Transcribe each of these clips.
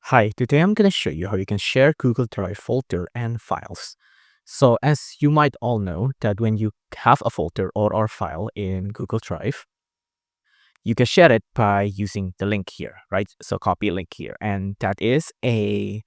Hi, today I'm going to show you how you can share Google Drive folder and files. So as you might all know that when you have a folder or file in Google Drive, you can share it by using the link here, right? So copy link here, and that is a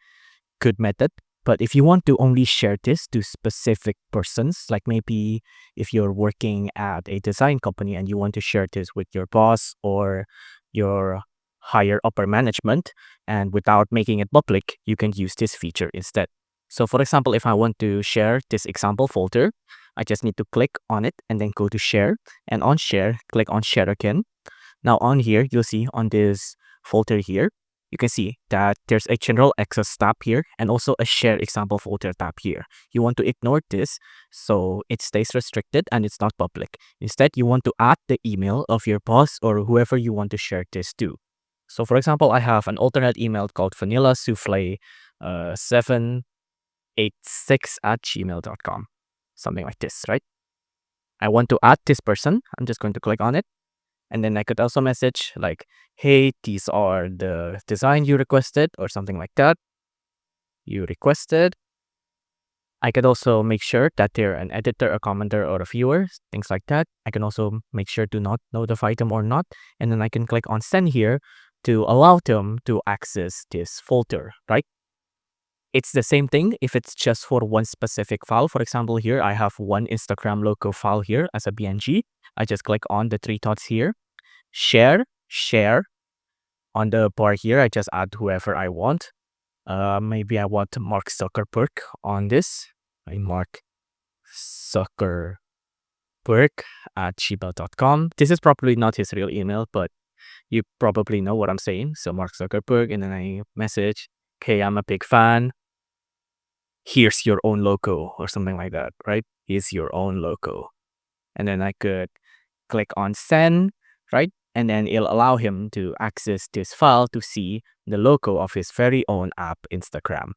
good method. But if you want to only share this to specific persons, like maybe if you're working at a design company and you want to share this with your boss or your higher upper management, and without making it public, you can use this feature instead. So for example, if I want to share this example folder, I just need to click on it and then go to share, and on share, click on share again. Now on here, you'll see on this folder here, you can see that there's a general access tab here and also a share example folder tab here. You want to ignore this so it stays restricted and it's not public. Instead, you want to add the email of your boss or whoever you want to share this to. So for example, I have an alternate email called vanillasouffle 786@gmail.com. Something like this, right? I want to add this person. I'm just going to click on it. And then I could also message like, hey, these are the design you requested or something like that. You requested. I could also make sure that they're an editor, a commenter, or a viewer, things like that. I can also make sure to not notify them or not. And then I can click on send here to allow them to access this folder, right? It's the same thing if it's just for one specific file. For example, here I have one Instagram logo file here as a BNG. I just click on the three dots here, share. On the bar here, I just add whoever I want. Maybe I want Mark Zuckerberg on this. Mark Zuckerberg at gmail.com. This is probably not his real email, but you probably know what I'm saying. So Mark Zuckerberg, and then I message, okay, I'm a big fan. Here's your own logo or something like that, right? Here's your own logo. And then I could click on send, right? And then it'll allow him to access this file to see the logo of his very own app, Instagram.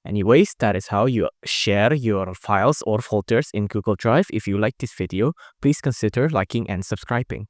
Anyways, that is how you share your files or folders in Google Drive. If you like this video, please consider liking and subscribing.